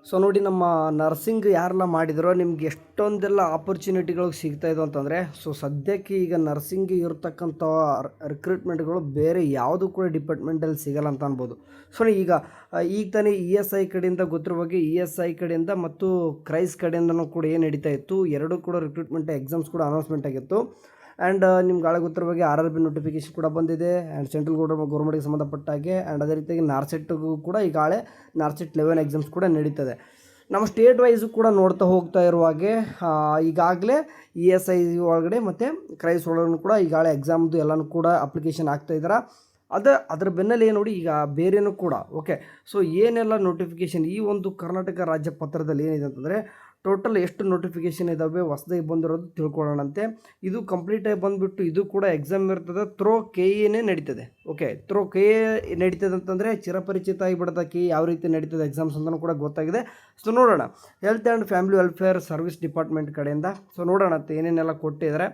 So ನೋಡಿ, ನಮ್ಮ nursing ಯಾರೆಲ್ಲ ಮಾಡಿದರೋ ನಿಮ್ಗೆ ಎಷ್ಟೊಂದೆಲ್ಲ ಆಪರ್ಚುನಿಟಿಗಳು ಸಿಗ್ತಾಯಿದ್ವು ಅಂತಂದರೆ, ಸೊ ಸದ್ಯಕ್ಕೆ ಈಗ ನರ್ಸಿಂಗ್ ಇರತಕ್ಕಂಥ ರಿಕ್ರೂಟ್ಮೆಂಟ್ಗಳು ಬೇರೆ ಯಾವುದು ಕೂಡ ಡಿಪಾರ್ಟ್ಮೆಂಟಲ್ಲಿ ಸಿಗಲ್ಲ ಅಂತ ಅನ್ಬೋದು. ಸೊ ಈಗ ತಾನೇ ESI ಕಡೆಯಿಂದ ಗೊತ್ತಿರೋ ಬಗ್ಗೆ ESI ಕಡೆಯಿಂದ ಮತ್ತು ಕ್ರೈಸ್ ಕಡೆಯಿಂದನೂ ಕೂಡ ಏನು ನಡೀತಾ ಇತ್ತು, ಎರಡೂ ಕೂಡ ರಿಕ್ರೂಟ್ಮೆಂಟ್ ಎಕ್ಸಾಮ್ಸ್ ಕೂಡ ಅನೌನ್ಸ್ಮೆಂಟ್ ಆಗಿತ್ತು. ಆ್ಯಂಡ್ ನಿಮ್ಗೆ ಆಳೆ ಗೊತ್ತಿರೋ ಬಗ್ಗೆ RRB ನೋಟಿಫಿಕೇಶನ್ ಕೂಡ ಬಂದಿದೆ. ಆ್ಯಂಡ್ ಸೆಂಟ್ರಲ್ ಗೌರ್ಮೆಂಟ್ಗೆ ಸಂಬಂಧಪಟ್ಟ ಹಾಗೆ. ಆ್ಯಂಡ್ ಅದೇ ರೀತಿಯಾಗಿ ನಾರ್ಸೆಟ್ಗೂ ಕೂಡ ಈಗಾಗಲೇ ನಾರ್ಸೆಟ್ 11 ಎಕ್ಸಾಮ್ಸ್ ಕೂಡ ನಡೀತದೆ. ನಮ್ಮ ಸ್ಟೇಟ್ ವೈಸು ಕೂಡ ನೋಡ್ತಾ ಹೋಗ್ತಾ ಇರುವಾಗೆ ಈಗಾಗಲೇ ESI ಒಳಗಡೆ ಮತ್ತು ಕ್ರೈಸ್ ಒಳಗೂ ಕೂಡ ಈಗಾಗಲೇ ಎಕ್ಸಾಮ್ದು ಎಲ್ಲನೂ ಕೂಡ ಅಪ್ಲಿಕೇಶನ್ ಆಗ್ತಾಯಿದ್ದಾರೆ. ಅದರ ಬೆನ್ನಲ್ಲೇ ನೋಡಿ ಈಗ ಬೇರೆಯೂ ಕೂಡ ಓಕೆ. ಸೊ ಏನೆಲ್ಲ ನೋಟಿಫಿಕೇಷನ್ ಈ ಒಂದು ಕರ್ನಾಟಕ ರಾಜ್ಯ ಪತ್ರದಲ್ಲಿ ಏನಿದೆ ಅಂತಂದರೆ, ಟೋಟಲ್ ಎಷ್ಟು ನೋಟಿಫಿಕೇಷನ್ ಇದ್ದಾವೆ ಹೊಸದಾಗಿ ಬಂದಿರೋದು ತಿಳ್ಕೊಳ್ಳೋಣಂತೆ. ಇದು ಕಂಪ್ಲೀಟಾಗಿ ಬಂದುಬಿಟ್ಟು ಇದು ಕೂಡ ಎಕ್ಸಾಮ್ ಇರ್ತದೆ. ಥ್ರೋ KEನೇ ನಡೀತದೆ. ಓಕೆ, ಥ್ರೋ KE ನಡೀತದೆ ಅಂತಂದರೆ ಚಿರಪರಿಚಿತ ಆಗಿಬಿಡುತ್ತೆ KE ಯಾವ ರೀತಿ ನಡೀತದೆ ಎಕ್ಸಾಮ್ಸ್ ಅಂತಲೂ ಕೂಡ ಗೊತ್ತಾಗಿದೆ. ಸೊ ನೋಡೋಣ, health and family welfare service department ಕಡೆಯಿಂದ ಸೊ ನೋಡೋಣ ಅಂತ ಏನೇನೆಲ್ಲ ಕೊಟ್ಟಿದ್ದಾರೆ.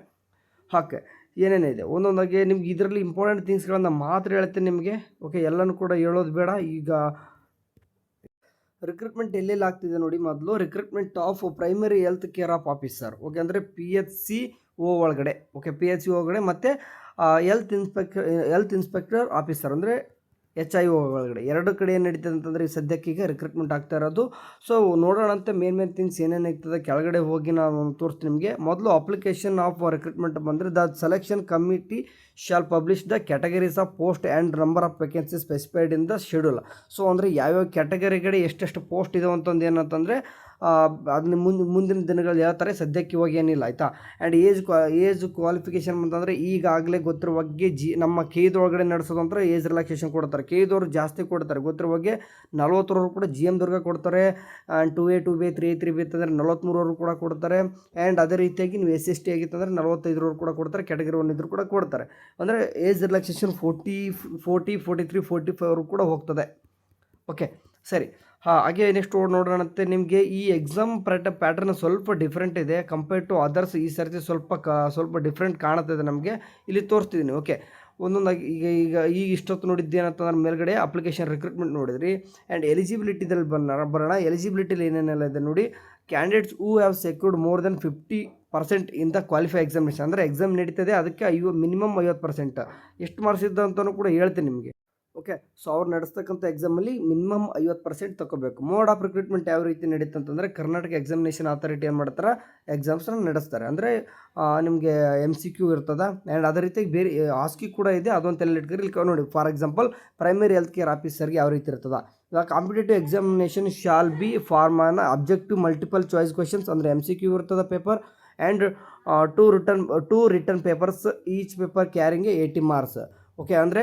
ಓಕೆ, ಏನೇನಿದೆ ಒಂದೊಂದಾಗಿ ನಿಮ್ಗೆ ಇದರಲ್ಲಿ ಇಂಪಾರ್ಟೆಂಟ್ ಥಿಂಗ್ಸ್ಗಳನ್ನು ಮಾತ್ರ ಹೇಳ್ತೇನೆ ನಿಮಗೆ. ಓಕೆ, ಎಲ್ಲನೂ ಕೂಡ ಹೇಳೋದು ಬೇಡ. ಈಗ ರಿಕ್ರೂಟ್ಮೆಂಟ್ ಎಲ್ಲೆಲ್ಲಿ ಆಗ್ತಿದೆ ನೋಡಿ. ಮೊದಲು recruitment of primary health care of officer. Okay, ಅಂದರೆ PHCO ಒಳಗಡೆ. ಓಕೆ, PHCO ಒಳಗಡೆ ಮತ್ತು ಹೆಲ್ತ್ ಇನ್ಸ್ಪೆಕ್ಟರ್ ಆಫೀಸರ್ ಅಂದರೆ HIO ಒಳಗಡೆ. ಎರಡು ಕಡೆ ಏನು ನಡೀತದೆ ಅಂತಂದರೆ ಈ ಸದ್ಯಕ್ಕೀಗ ರಿಕ್ರೂಟ್ಮೆಂಟ್ ಆಗ್ತಾ ಇರೋದು. ಸೊ ನೋಡೋಣಂತೆ ಮೇನ್ ಥಿಂಗ್ಸ್ ಏನೇನು ಆಗ್ತದೆ ಕೆಳಗಡೆ ಹೋಗಿ ನಾನು ತೋರಿಸ್ತೀನಿ ನಿಮಗೆ. ಮೊದಲು ಅಪ್ಲಿಕೇಶನ್ ಆಫ್ ರಿಕ್ರೂಟ್ಮೆಂಟ್ ಬಂದರೆ the selection committee shall publish the categories of post and number of vacancy specified in the schedule. So ಅಂದರೆ ಯಾವ್ಯಾವ ಕ್ಯಾಟಗರಿಗಡೆ ಎಷ್ಟೆಷ್ಟು ಪೋಸ್ಟ್ ಇದಾವೆ ಅಂತಂದು ಏನಂತಂದರೆ ಅದನ್ನ ಮುಂದಿನ ದಿನಗಳಲ್ಲಿ ಹೇಳ್ತಾರೆ. ಸದ್ಯಕ್ಕೆ ಇವಾಗ ಏನಿಲ್ಲ ಆಯಿತಾ. ಆ್ಯಂಡ್ ಏಜ್ ಕ್ವಾಲಿಫಿಕೇಷನ್ ಅಂತಂದರೆ ಈಗಾಗಲೇ ಗೊತ್ತಿರೋ ಬಗ್ಗೆ ನಮ್ಮ KEದೊಳಗಡೆ ನಡೆಸೋದು ಅಂದ್ರೆ ಏಜ್ ರಿಲ್ಯಾಕ್ಸೇಷನ್ ಕೊಡ್ತಾರೆ. KEದವ್ರು ಜಾಸ್ತಿ ಕೊಡ್ತಾರೆ. ಗೊತ್ತಿರೋ ಬಗ್ಗೆ 40 ಕೂಡ GMದವ್ರಿಗೆ ಕೊಡ್ತಾರೆ. And 2A 2B 3A 3B ಅಂತಂದರೆ 43 ಕೂಡ ಕೊಡ್ತಾರೆ. ಆ್ಯಂಡ್ ಅದೇ ರೀತಿಯಾಗಿ ನೀವು SC ಆಗಿತ್ತಂದರೆ 45 ಕೂಡ ಕೊಡ್ತಾರೆ. ಕ್ಯಾಟಗರಿ 1 ಇದ್ರೂ ಕೂಡ ಕೊಡ್ತಾರೆ. ಅಂದರೆ ಏಜ್ ರಿಲ್ಯಾಕ್ಸೇಷನ್ 40 43 45 ಕೂಡ ಹೋಗ್ತದೆ. ಓಕೆ, ಸರಿ. ಹಾಗೆ ನೆಕ್ಸ್ಟ್ ನೋಡೋಣಂತೆ. ನಿಮಗೆ ಈ ಎಕ್ಸಾಮ್ ಪ್ಯಾಟರ್ನ್ ಸ್ವಲ್ಪ ಡಿಫ್ರೆಂಟ್ ಇದೆ ಕಂಪೇರ್ಡ್ ಟು ಅದರ್ಸ್. ಈ ಸರ್ತಿ ಸ್ವಲ್ಪ ಡಿಫ್ರೆಂಟ್ ಕಾಣುತ್ತದೆ ನಮಗೆ. ಇಲ್ಲಿ ತೋರಿಸ್ತಿದ್ದೀನಿ. ಓಕೆ, ಒಂದೊಂದಾಗಿ ಈಗ ಇಷ್ಟೊತ್ತು ನೋಡಿದ್ದೇನಂತಂದ್ರೆ ಮೇಲ್ಗಡೆ ಅಪ್ಲಿಕೇಶನ್ ರಿಕ್ರೂಟ್ಮೆಂಟ್ ನೋಡಿದ್ರಿ. ಆ್ಯಂಡ್ ಎಲಿಜಿಬಿಲಿಟಿದಲ್ಲಿ ಬರೋಣ. ಎಲಿಜಿಬಿಲಿಟಿಲಿ ಏನೇನೆಲ್ಲ ಇದೆ ನೋಡಿ. Candidates who have secured more than 50% in the qualify examination. ಅಂದರೆ ಎಕ್ಸಾಮ್ ನಡೀತದೆ, ಅದಕ್ಕೆ ಮಿನಿಮಮ್ 50%. ಎಷ್ಟು ಮಾರ್ಕ್ಸ್ ಇದ್ದ ಅಂತಲೂ ಕೂಡ ಹೇಳ್ತೀನಿ ನಿಮಗೆ. ಓಕೆ, ಸೊ ಅವ್ರು ನಡೆಸ್ತಕ್ಕಂಥ ಎಕ್ಸಾಮಲ್ಲಿ ಮಿನಿಮಮ್ 50% ತಗೋಬೇಕು. ಮೋಡ್ ಆಫ್ ರಿಕ್ರೂಟ್ಮೆಂಟ್ ಯಾವ ರೀತಿ ನಡೀತು ಅಂತಂದರೆ, ಕರ್ನಾಟಕ ಎಕ್ಸಾಮಿನೇಷನ್ ಅಥಾರಿಟಿ ಏನು ಮಾಡ್ತಾರೆ, ಎಕ್ಸಾಮ್ಸ್ನ ನಡೆಸ್ತಾರೆ. ಅಂದರೆ ನಿಮಗೆ MCQ ಇರ್ತದೆ. ಆ್ಯಂಡ್ ಅದೇ ರೀತಿ ಬೇರೆ ಆಸ್ಕಿ ಕೂಡ ಇದೆ. ಅದೊಂದು ತಲೆ ಇಟ್ಕರಿ. ಇಲ್ಲಿ ನೋಡಿ, for example primary health care ಆಫೀಸರ್ಗೆ ಯಾವ ರೀತಿ ಇರ್ತದೆ. ಇವಾಗ ಕಾಂಪಿಟೇಟಿವ್ ಎಕ್ಸಾಮಿನೇಷನ್ ಶಾಲ್ ಬಿ ಫಾರ್ಮಾನ ಅಬ್ಜೆಕ್ಟಿವ್ ಮಲ್ಟಿಪಲ್ ಚಾಯ್ಸ್ ಕ್ವೆಶನ್ಸ್ ಅಂದರೆ MCQ ಇರ್ತದೆ paper. And two written papers, each paper carrying 80 marks. Okay, ಅಂದರೆ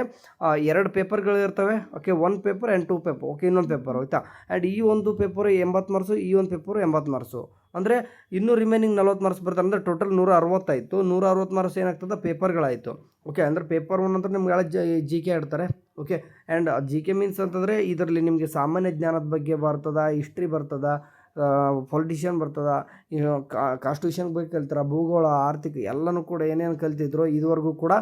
2 ಪೇಪರ್ಗಳು ಇರ್ತವೆ. Okay, 1 paper and 2 paper. Okay, ಇನ್ನೊಂದು ಪೇಪರ್ ಆಯಿತಾ. ಆ್ಯಂಡ್ ಈ ಒಂದು ಪೇಪರು 80 ಮಾರ್ಕ್ಸು, ಈ ಒಂದು ಪೇಪರು 80 ಮಾರ್ಕ್ಸು. ಅಂದರೆ ಇನ್ನೂ ರಿಮೈನಿಂಗ್ 40 ಮಾರ್ಕ್ಸ್ ಬರ್ತಾರೆ. ಅಂದರೆ ಟೋಟಲ್ 160 ಆಯಿತು. 160 ಮಾರ್ಕ್ಸ್ ಏನಾಗ್ತದೆ, ಪೇಪರ್ಗಳಾಯಿತು. ಓಕೆ, ಅಂದರೆ ಪೇಪರ್ 1 ಅಂತ ನಿಮ್ಗೆ GK ಇಡ್ತಾರೆ. ಓಕೆ, ಆ್ಯಂಡ್ GK ಮೀನ್ಸ್ ಅಂತಂದರೆ ಇದರಲ್ಲಿ ನಿಮಗೆ ಸಾಮಾನ್ಯ ಜ್ಞಾನದ ಬಗ್ಗೆ ಬರ್ತದೆ, ಹಿಸ್ಟ್ರಿ ಬರ್ತದೆ, ಪೊಲಿಟಿಷಿಯನ್ ಬರ್ತದೆ, ಕಾನ್ಸ್ಟಿಟ್ಯೂಷನ್ ಬಗ್ಗೆ ಕಲ್ತಿರ, ಭೂಗೋಳ, ಆರ್ಥಿಕ ಎಲ್ಲನೂ ಕೂಡ ಏನೇನು ಕಲ್ತಿದ್ರು ಇದುವರೆಗೂ ಕೂಡ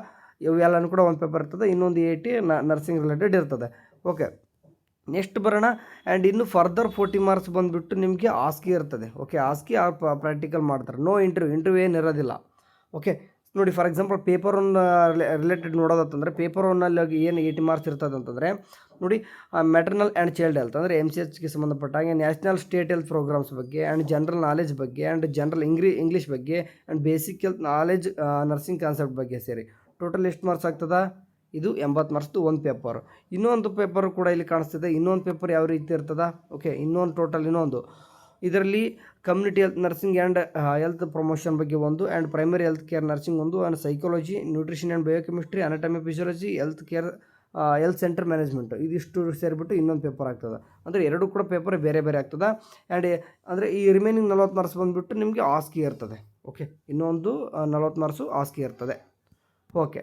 ಇವೆಲ್ಲನೂ ಕೂಡ ಒಂದು ಪೇಪರ್ ಇರ್ತದೆ. ಇನ್ನೊಂದು 80 ನರ್ಸಿಂಗ್ ರಿಲೇಟೆಡ್ ಇರ್ತದೆ. ಓಕೆ, ನೆಕ್ಸ್ಟ್ ಬರೋಣ. ಆ್ಯಂಡ್ ಇನ್ನು ಫರ್ದರ್ 40 ಮಾರ್ಕ್ಸ್ ಬಂದುಬಿಟ್ಟು ನಿಮಗೆ ಆಸ್ಕಿ ಇರ್ತದೆ. ಓಕೆ, ಆಸ್ಕಿ ಪ್ರಾಕ್ಟಿಕಲ್ ಮಾಡ್ತಾರೆ. ನೋ ಇಂಟರ್ವ್ಯೂ ಏನು ಇರೋದಿಲ್ಲ. ಓಕೆ, ನೋಡಿ, ಫಾರ್ ಎಕ್ಸಾಂಪಲ್ ಪೇಪರ್ 1 ರಿಲೇಟೆಡ್ ನೋಡೋದಂತಂದರೆ ಪೇಪರ್ 1ನಲ್ಲಿ ಏನು 80 ಮಾರ್ಕ್ಸ್ ಇರ್ತದೆ ಅಂತಂದರೆ ನೋಡಿ, ಮ್ಯಾಟರ್ನಲ್ ಆ್ಯಂಡ್ ಚೈಲ್ಡ್ ಹೆಲ್ತ್ ಅಂದರೆ MCHಗೆ ಸಂಬಂಧಪಟ್ಟ ಹಾಗೆ ನ್ಯಾಷನಲ್ ಸ್ಟೇಟ್ ಹೆಲ್ತ್ ಪ್ರೋಗ್ರಾಮ್ಸ್ ಬಗ್ಗೆ, ಆ್ಯಂಡ್ ಜನರಲ್ ನಾಲೆಜ್ ಬಗ್ಗೆ, ಆ್ಯಂಡ್ ಜನರಲ್ ಇಂಗ್ಲೀಷ್ ಬಗ್ಗೆ, and basic health knowledge nursing concept ಬಗ್ಗೆ ಸೇರಿ ಟೋಟಲ್ ಎಷ್ಟು ಮಾರ್ಕ್ಸ್ ಆಗ್ತದೆ, ಇದು 80 ಮಾರ್ಕ್ಸ್ದು ಒಂದು ಪೇಪರ್. ಇನ್ನೊಂದು ಪೇಪರು ಕೂಡ ಇಲ್ಲಿ ಕಾಣಿಸ್ತಿದೆ. ಇನ್ನೊಂದು ಪೇಪರ್ ಯಾವ ರೀತಿ ಇರ್ತದೆ. ಓಕೆ, ಇನ್ನೊಂದು ಇದರಲ್ಲಿ community health nursing and health promotion ಬಗ್ಗೆ ಒಂದು, and primary health care nursing ಒಂದು, and psychology, nutrition and biochemistry, anatomy physiology, health centre management ಇದಿಷ್ಟು ಸೇರಿಬಿಟ್ಟು ಇನ್ನೊಂದು ಪೇಪರ್ ಆಗ್ತದೆ. ಅಂದರೆ ಎರಡು ಕೂಡ ಪೇಪರ್ ಬೇರೆ ಬೇರೆ ಆಗ್ತದೆ. ಆ್ಯಂಡ್ ಅಂದರೆ ಈ ರಿಮೈನಿಂಗ್ 40 ಮಾರ್ಕ್ಸ್ ಬಂದುಬಿಟ್ಟು ನಿಮಗೆ ಆಸ್ಕಿ ಇರ್ತದೆ. ಓಕೆ, ಇನ್ನೊಂದು 40 ಮಾರ್ಕ್ಸು ಆಸ್ಕಿ ಇರ್ತದೆ. ಓಕೆ,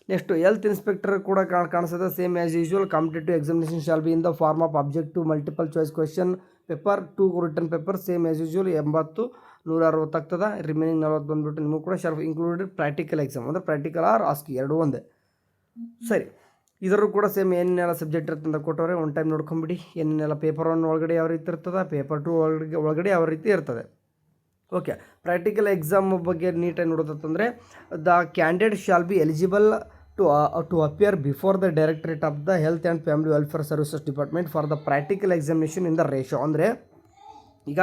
ನೆಕ್ಸ್ಟು ಹೆಲ್ತ್ ಇನ್ಸ್ಪೆಕ್ಟರ್ ಕೂಡ ಕಾಣಿಸ್ತದೆ. Same as usual competitive examination shall be in the form of objective multiple choice question paper, 2 written paper. Same as usual 80 160 ಆಗ್ತದೆ. ರಿಮೈನಿಂಗ್ 40 ಬಂದುಬಿಟ್ಟು ನಿಮಗೂ ಕೂಡ ಶಾಲ್ ಇನ್ಕ್ಲೂಡೆಡ್ ಪ್ರಾಕ್ಟಿಕಲ್ ಎಕ್ಸಾಮ್. ಅಂದರೆ practical or ಆಸ್ಕಿ ಎರಡು ಒಂದೇ. ಸರಿ, ಇದರಲ್ಲೂ ಕೂಡ ಸೇಮ್ ಏನೇನೆಲ್ಲ ಸಬ್ಜೆಕ್ಟ್ ಇರುತ್ತೆ ಅಂತ ಕೊಟ್ಟವ್ರೆ, ಒನ್ ಟೈಮ್ ನೋಡ್ಕೊಂಬಿಡಿ. ಏನೇನೆಲ್ಲ ಪೇಪರ್ 1 ಒಳಗಡೆ ಯಾವ ರೀತಿ ಇರ್ತದೆ, ಪೇಪರ್ 2 ಒಳಗಡೆ ಯಾವ ರೀತಿ ಇರ್ತದೆ. ಓಕೆ, ಪ್ರಾಕ್ಟಿಕಲ್ ಎಕ್ಸಾಮ್ ಬಗ್ಗೆ ನೀಟಾಗಿ ನೋಡೋದಂತಂದರೆ, the candidate shall be eligible to appear before the directorate of the health and family welfare services department for the practical examination in the ratio. ಅಂದರೆ ಈಗ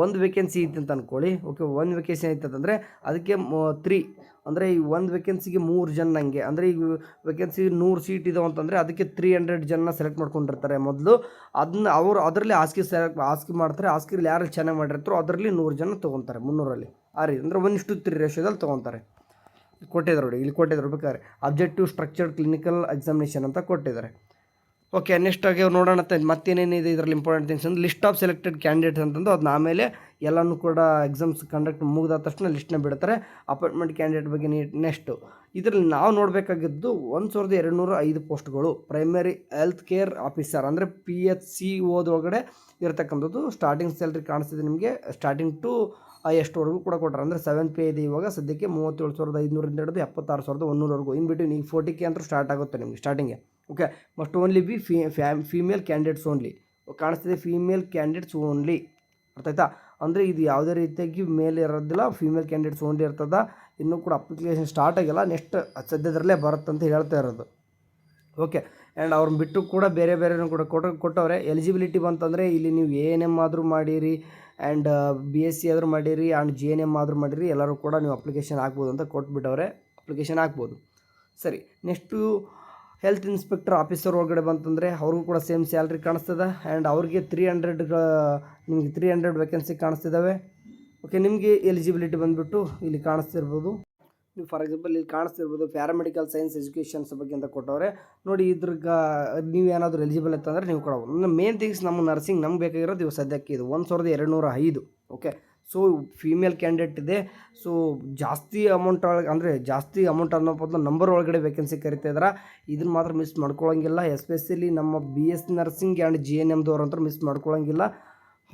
ಒಂದು ವೇಕೆನ್ಸಿ ಐತೆ ಅಂತ ಅಂದ್ಕೊಳ್ಳಿ. ಓಕೆ, ಒಂದು ವೇಕೆನ್ಸಿ ಐತಂದರೆ ಅದಕ್ಕೆ 3 ಅಂದರೆ ಈ ಒಂದು ವೇಕೆನ್ಸಿಗೆ 3 ಜನ ಹಂಗೆ. ಅಂದರೆ ಈಗ ವೇಕೆನ್ಸಿ 100 ಸೀಟ್ ಇದಾವೆ ಅಂತಂದರೆ ಅದಕ್ಕೆ 300 ಜನ ಸೆಲೆಕ್ಟ್ ಮಾಡ್ಕೊಂಡಿರ್ತಾರೆ ಮೊದಲು. ಅದನ್ನ ಅವರು ಅದರಲ್ಲಿ ಆಸ್ಕಿ ಮಾಡ್ತಾರೆ. ಆಸ್ಕಿಲಿ ಯಾರು ಚೆನ್ನಾಗಿ ಮಾಡಿರ್ತಾರೋ ಅದರಲ್ಲಿ 100 ಜನ ತೊಗೊತಾರೆ 300ರಲ್ಲಿ. ಆ ರೀತಿ ಅಂದರೆ 1:3 ರೇಷೋದಲ್ಲಿ ತೊಗೊತಾರೆ. ಕೊಟ್ಟಿದ್ದಾರೆ ನೋಡಿ, ಇಲ್ಲಿ ಕೊಟ್ಟಿದ್ದಾರೆ ಬೇಕಾದ್ರೆ ಅಬ್ಜೆಕ್ಟಿವ್ ಸ್ಟ್ರಕ್ಚರ್ಡ್ ಕ್ಲಿನಿಕಲ್ ಎಕ್ಸಾಮಿನೇಷನ್ ಅಂತ ಕೊಟ್ಟಿದ್ದಾರೆ. ಓಕೆ, ನೆಕ್ಸ್ಟ್ ಆಗಿ ನೋಡೋಣ ಮತ್ತೇನೇನಿದೆ ಇದರಲ್ಲಿ ಇಂಪಾರ್ಟೆಂಟ್ ಥಿಂಗ್ಸ್ ಅಂದರೆ ಲಿಸ್ಟ್ ಆಫ್ ಸೆಲೆಕ್ಟೆಡ್ ಕ್ಯಾಂಡಿಡೇಟ್ಸ್ ಅಂತಂದು ಅದನ್ನ ಆಮೇಲೆ ಎಲ್ಲನೂ ಕೂಡ ಎಕ್ಸಾಮ್ಸ್ ಕಂಡಕ್ಟ್ ಮುಗಿದ ತಕ್ಷಣ ಲಿಸ್ಟ್ನ ಬಿಡ್ತಾರೆ. ಅಪಾಯಿಂಟ್ಮೆಂಟ್ ಕ್ಯಾಂಡಿಡೇಟ್ ಬಗ್ಗೆ ನೆಕ್ಸ್ಟು ಇದರಲ್ಲಿ ನಾವು ನೋಡಬೇಕಾಗಿದ್ದು 1205 ಪೋಸ್ಟ್ಗಳು ಪ್ರೈಮರಿ ಹೆಲ್ತ್ ಕೇರ್ ಆಫೀಸರ್ ಅಂದರೆ PHCO ಒಳಗಡೆ ಇರತಕ್ಕಂಥದ್ದು. ಸ್ಟಾರ್ಟಿಂಗ್ ಸ್ಯಾಲ್ರಿ ಕಾಣಿಸ್ತಿದೆ ನಿಮಗೆ, ಸ್ಟಾರ್ಟಿಂಗ್ ಟು ಎಷ್ಟುವರೆಗೂ ಕೂಡ ಕೊಟ್ಟರೆ ಅಂದರೆ 7 ಪೇ ಇದೆ ಇವಾಗ ಸದ್ಯಕ್ಕೆ 37,500 ಹಿಡಿದು 76,100ವರೆಗೂ. ಇನ್ ಬಿಟ್ವೀನ್ ಈಗ 40K ಅಂತೂ ಸ್ಟಾರ್ಟ್ ಆಗುತ್ತೆ ನಿಮಗೆ starting. Okay, must only B female candidates only ಕಾಣಿಸ್ತಿದೆ, ಫೀಮೇಲ್ ಕ್ಯಾಂಡಿಡೇಟ್ಸ್ ಓನ್ಲಿ. ಅರ್ಥ ಆಯ್ತಾ? ಅಂದರೆ ಇದು ಯಾವುದೇ ರೀತಿಯಾಗಿ ಮೇಲೆ ಇರೋದಿಲ್ಲ, ಫೀಮೇಲ್ ಕ್ಯಾಂಡಿಡೇಟ್ಸ್ ಓನ್ಲಿ ಇರ್ತದೆ. ಇನ್ನೂ ಕೂಡ ಅಪ್ಲಿಕೇಶನ್ ಸ್ಟಾರ್ಟ್ ಆಗಿಲ್ಲ, ನೆಕ್ಸ್ಟ್ ಸದ್ಯದರಲ್ಲೇ ಬರುತ್ತಂತ ಹೇಳ್ತಾ ಇರೋದು. ಓಕೆ, ಆ್ಯಂಡ್ ಅವ್ರನ್ನ ಬಿಟ್ಟು ಕೂಡ ಬೇರೆ ಕೂಡ ಕೊಟ್ಟವ್ರೆ. ಎಲಿಜಿಬಿಲಿಟಿ ಬಂತಂದರೆ ಇಲ್ಲಿ ನೀವು ANM ಆದರೂ ಮಾಡಿರಿ ಆ್ಯಂಡ್ BSc ಆದರೂ ಮಾಡಿರಿ ಆ್ಯಂಡ್ GNM ಆದರೂ ಮಾಡಿರಿ, ಎಲ್ಲರೂ ಕೂಡ ನೀವು ಅಪ್ಲಿಕೇಶನ್ ಹಾಕ್ಬೋದು ಅಂತ ಕೊಟ್ಬಿಟ್ಟವ್ರೆ. ಅಪ್ಲಿಕೇಶನ್ ಹಾಕ್ಬೋದು. ಸರಿ, ನೆಕ್ಸ್ಟು ಹೆಲ್ತ್ ಇನ್ಸ್ಪೆಕ್ಟರ್ ಆಫೀಸರ್ ಒಳಗಡೆ ಬಂತಂದರೆ ಅವ್ರಿಗೂ ಕೂಡ ಸೇಮ್ ಸ್ಯಾಲ್ರಿ ಕಾಣಿಸ್ತದೆ. ಆ್ಯಂಡ್ ಅವ್ರಿಗೆ 300 ವೇಕೆನ್ಸಿ ಕಾಣಿಸ್ತಿದ್ದಾವೆ. ಓಕೆ, ನಿಮಗೆ ಎಲಿಜಿಬಿಲಿಟಿ ಬಂದುಬಿಟ್ಟು ಇಲ್ಲಿ ಕಾಣಿಸ್ತಿರ್ಬೋದು. ನೀವು ಫಾರ್ ಎಕ್ಸಾಂಪಲ್ ಇಲ್ಲಿ ಕಾಣಿಸ್ತಿರ್ಬೋದು ಪ್ಯಾರಾಮೆಡಿಕಲ್ ಸೈನ್ಸ್ ಎಜುಕೇಷನ್ಸ್ ಬಗ್ಗೆ ಅಂತ ಕೊಟ್ಟವ್ರೆ ನೋಡಿ. ನೀವೇನಾದರೂ ಎಲಿಜಿಬಲ್ ಇತ್ತಂದರೆ ನೀವು ಕೊಡಬಹುದು. ಮೇನ್ ಥಿಂಗ್ಸ್ ನಮ್ಮ ನರ್ಸಿಂಗ್ ನಮ್ಗೆ ಬೇಕಾಗಿರೋದು ಇವು ಸದ್ಯಕ್ಕೆ ಇದು 1205. ಓಕೆ, ಸೊ ಫೀಮೇಲ್ ಕ್ಯಾಂಡಿಡೇಟ್ ಇದೆ. ಸೊ ಜಾಸ್ತಿ ಅಮೌಂಟ್ ಅನ್ನೋ ಬದಲು ನಂಬರ್ ಒಳಗಡೆ ವೇಕೆನ್ಸಿ ಕರಿತಾ ಇದ್ದಾರೆ. ಇದನ್ನು ಮಾತ್ರ ಮಿಸ್ ಮಾಡ್ಕೊಳ್ಳೋಂಗಿಲ್ಲ. ಎಸ್ಪೆಷಲಿ ನಮ್ಮ BSc ನರ್ಸಿಂಗ್ ಆ್ಯಂಡ್ GNMದವ್ರು ಅಂತೂ ಮಿಸ್ ಮಾಡ್ಕೊಳ್ಳೋಂಗಿಲ್ಲ.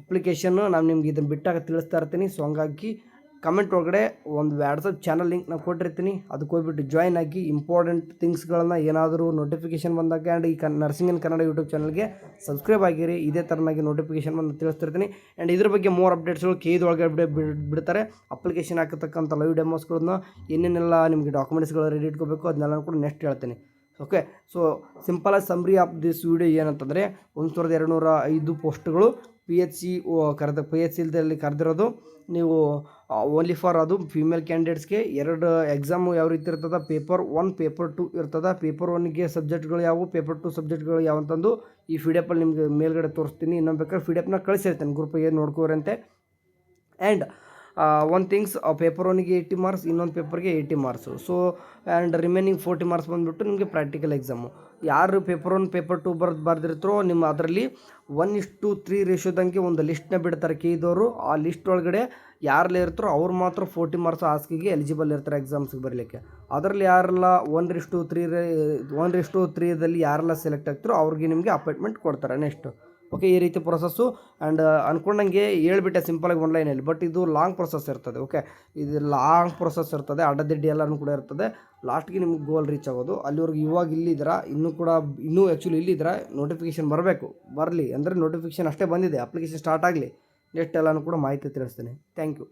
ಅಪ್ಲಿಕೇಶನ್ನು ನಾನು ನಿಮ್ಗೆ ಇದನ್ನು ಬಿಟ್ಟಾಗ ತಿಳಿಸ್ತಾ ಇರ್ತೀನಿ. ಸೊ ಹಂಗಾಗಿ ಕಮೆಂಟ್ ಒಳಗಡೆ ಒಂದು ವಾಟ್ಸಪ್ ಚಾನಲ್ ಲಿಂಕ್ ನಾನು ಕೊಟ್ಟಿರ್ತೀನಿ, ಅದಕ್ಕೆ ಹೋಗ್ಬಿಟ್ಟು ಜಾಯ್ನ್ ಆಗಿ ಇಂಪಾರ್ಟೆಂಟ್ ಥಿಂಗ್ಸ್ಗಳನ್ನ ಏನಾದರೂ ನೋಟಿಫಿಕೇಷನ್ ಬಂದಾಗ ಆ್ಯಂಡ್ ಈ ನರ್ಸಿಂಗ್ ಇನ್ ಕನ್ನಡ ಯೂಟ್ಯೂಬ್ ಚಾನಲ್ಗೆ ಸಬ್ಸ್ಕ್ರೈಬ್ ಆಗಿರಿ. ಇದೇ ಥರನಾಗಿ ನೋಟಿಫಿಕೇಷನ್ ಬಂದು ತಿಳಿಸ್ತಿರ್ತೀನಿ. ಆ್ಯಂಡ್ ಇದ್ರ ಬಗ್ಗೆ ಮೋರ್ ಅಪ್ಡೇಟ್ಸ್ಗಳು ಒಳಗಡೆ ಬಿಡ್ತಾರೆ. ಅಪ್ಲಿಕೇಶನ್ ಹಾಕತಕ್ಕಂಥ ಲೈವ್ ಡೆಮೋಸ್ಗಳನ್ನ ಏನೇನೆಲ್ಲ ನಿಮಗೆ ಡಾಕ್ಯುಮೆಂಟ್ಸ್ಗಳು ರೆಡಿ ಇಟ್ಕೋಬೇಕು ಅದನ್ನೆಲ್ಲ ಕೂಡ ನೆಕ್ಸ್ಟ್ ಹೇಳ್ತೀನಿ. ಓಕೆ, ಸೊ ಸಿಂಪಲ್ ಆಗಿ ಸಮ್ರಿ ಆಫ್ ದಿಸ್ ವಿಡಿಯೋ ಏನಂತಂದರೆ 1205 ಪೋಸ್ಟ್ಗಳು PHCದಲ್ಲಿ ಕರೆದಿರೋದು. ನೀವು ಓನ್ಲಿ ಫಾರ್ ಅದು ಫೀಮೇಲ್ ಕ್ಯಾಂಡಿಡೇಟ್ಸ್ಗೆ 2 ಎಕ್ಸಾಮು ಯಾವ ರೀತಿ ಇರ್ತದೆ, ಪೇಪರ್ 1 ಪೇಪರ್ 2 ಇರ್ತದೆ. ಪೇಪರ್ 1ಗೆ ಸಬ್ಜೆಕ್ಟ್ಗಳು ಯಾವುವು, ಪೇಪರ್ 2 ಸಬ್ಜೆಕ್ಟ್ಗಳು ಯಾವ ಅಂತಂದು ಈ ಫಿಡಿಎಫಲ್ಲಿ ನಿಮಗೆ ಮೇಲ್ಗಡೆ ತೋರಿಸ್ತೀನಿ. ಇನ್ನೊಂದು ಬೇಕಾದ್ರೆ ಫಿಡಿಎಫ್ನ ಕಳಿಸಿರ್ತೇನೆ ಗ್ರೂಪಿಗೆ ನೋಡ್ಕೋರಂತೆ. ಆ್ಯಂಡ್ ಒಂದು ಥಿಂಗ್ಸ್ ಪೇಪರ್ 1ಗೆ 80 ಮಾರ್ಕ್ಸ್, ಇನ್ನೊಂದು ಪೇಪರ್ಗೆ 80 marks. So and remaining 40 marks ಬಂದುಬಿಟ್ಟು ನಿಮಗೆ ಪ್ರಾಕ್ಟಿಕಲ್ ಎಕ್ಸಾಮು. ಯಾರು ಪೇಪರ್ 1 ಪೇಪರ್ 2 ಬರ್ದಿರ್ತಾರೋ ನಿಮ್ಮ ಅದರಲ್ಲಿ 1:3 ರೇಷೋದಂಗೆ ಒಂದು ಲಿಸ್ಟ್ನ ಬಿಡ್ತಾರೆ KEದವರು. ಆ ಲಿಸ್ಟ್ ಒಳಗಡೆ ಯಾರೆಲ್ಲ ಇರ್ತಾರೋ ಅವ್ರು ಮಾತ್ರ 40 ಮಾರ್ಕ್ಸ್ ಆಸ್ಕಿಗೆ ಎಲಿಜಿಬಲ್ ಇರ್ತಾರೆ ಎಕ್ಸಾಮ್ಸ್ಗೆ ಬರಲಿಕ್ಕೆ. ಅದರಲ್ಲಿ ಯಾರೆಲ್ಲ 1:3ದಲ್ಲಿ ಯಾರೆಲ್ಲ ಸೆಲೆಕ್ಟ್ ಆಗ್ತಾರೋ ಅವ್ರಿಗೆ ನಿಮಗೆ ಅಪಾಯಿಂಟ್ಮೆಂಟ್ ಕೊಡ್ತಾರೆ ನೆಕ್ಸ್ಟು. ಓಕೆ, ಈ ರೀತಿ ಪ್ರೊಸೆಸ್ಸು. ಆ್ಯಂಡ್ ಅಂದ್ಕೊಂಡಂಗೆ ಹೇಳ್ಬಿಟ್ಟೆ ಸಿಂಪಲಾಗಿ ಆನ್ಲೈನಲ್ಲಿ, ಬಟ್ ಇದು ಲಾಂಗ್ ಪ್ರೊಸೆಸ್ ಇರ್ತದೆ. ಓಕೆ, ಇದು ಲಾಂಗ್ ಪ್ರೊಸೆಸ್ ಇರ್ತದೆ, ಅಡ್ಡದಿಡ್ಡಿ ಎಲ್ಲನೂ ಕೂಡ ಇರ್ತದೆ. ಲಾಸ್ಟ್ಗೆ ನಿಮ್ಗೆ ಗೋಲ್ ರೀಚ್ ಆಗೋದು. ಅಲ್ಲಿವರೆಗೂ ಇವಾಗ ಇಲ್ಲಿದ್ದೀರಾ, ಇನ್ನೂ ಆ್ಯಕ್ಚುಲಿ ಇಲ್ಲಿದ್ದೀರಾ, ನೋಟಿಫಿಕೇಷನ್ ಬರಲಿ ಅಂದರೆ ನೋಟಿಫಿಕೇಷನ್ ಅಷ್ಟೇ ಬಂದಿದೆ, ಅಪ್ಲಿಕೇಶನ್ ಸ್ಟಾರ್ಟ್ ಆಗಲಿ, ನೆಕ್ಸ್ಟ್ ಎಲ್ಲನೂ ಕೂಡ ಮಾಹಿತಿ ತಿಳಿಸ್ತೀನಿ. Thank you.